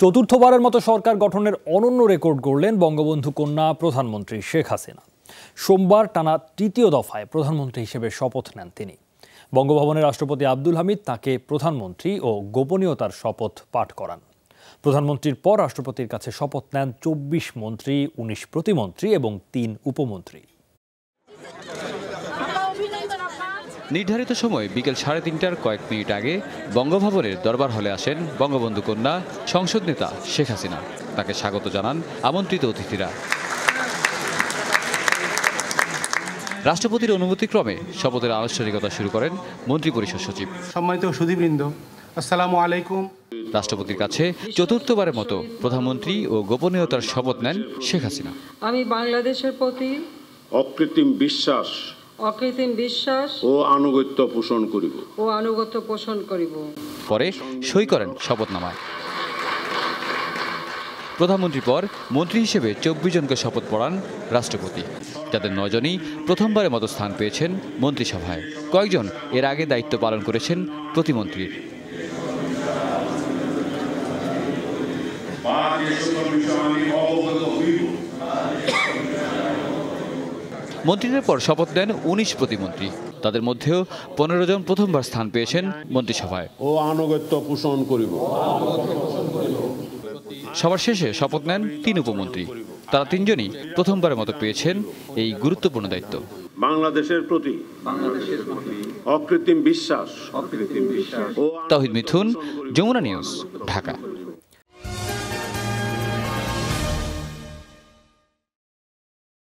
চতুর্থবারের মতো সরকার গঠনের অনন্য রেকর্ড গড়লেন বঙ্গবন্ধু কন্যা প্রধানমন্ত্রী শেখ হাসিনা। সোমবার টানা তৃতীয় দফায় প্রধানমন্ত্রী হিসেবে শপথ নেন তিনি। বঙ্গভবনের রাষ্ট্রপতি আব্দুল হামিদ তাকে প্রধানমন্ত্রী ও গোপনীয়তার শপথ পাঠ করান। প্রধানমন্ত্রীর পর রাষ্ট্রপতির কাছে শপথ নেন ২৪ মন্ত্রী, ১৯ প্রতিমন্ত্রী এবং ৩ উপমন্ত্রী। নির্ধারিত সময় বিকেল ৩:৩০টার কয়েক মিনিট আগে বঙ্গভবনের দরবার হলে আসেন বঙ্গবন্ধু কন্যা সংসদ নেতা শেখ হাসিনা। তাকে স্বাগত জানান আমন্ত্রিত অতিথিরা। রাষ্ট্রপতির অনুমতিক্রমে শপথের আনুষ্ঠানিকতা শুরু করেন মন্ত্রিপরিষদ সচিব। সম্মানিত সুধীবৃন্দ, আসসালামু আলাইকুম। রাষ্ট্রপতির কাছে চতুর্থবারের মতো প্রধানমন্ত্রী ও গোপনীয়তার শপথ নেন শেখ হাসিনা। আমি বাংলাদেশের প্রতি অকৃত্রিম বিশ্বাস ও আনুগত্য পোষণ করিব। পরে সই করেন শপথনামায়। প্রধানমন্ত্রীর পর মন্ত্রী হিসেবে ২৪ জনকে শপথ পড়ান রাষ্ট্রপতি, যাদের ৯ জনই প্রথমবারের মতো স্থান পেয়েছেন মন্ত্রিসভায়। কয়েকজন এর আগে দায়িত্ব পালন করেছেন প্রতিমন্ত্রীর। মন্ত্রীদের পর শপথ নেন ১৯ প্রতিমন্ত্রী। তাদের মধ্যেও ১৫ জন প্রথমবার স্থান পেয়েছেন মন্ত্রিসভায়। সবার শেষে শপথ নেন ৩ উপমন্ত্রী। তারা ৩ জনই প্রথমবারের মতো পেয়েছেন এই গুরুত্বপূর্ণ দায়িত্ব। বাংলাদেশের প্রতি অকৃত্রিম বিশ্বাস। তাওহিদ মিথুন, যমুনা নিউজ, ঢাকা।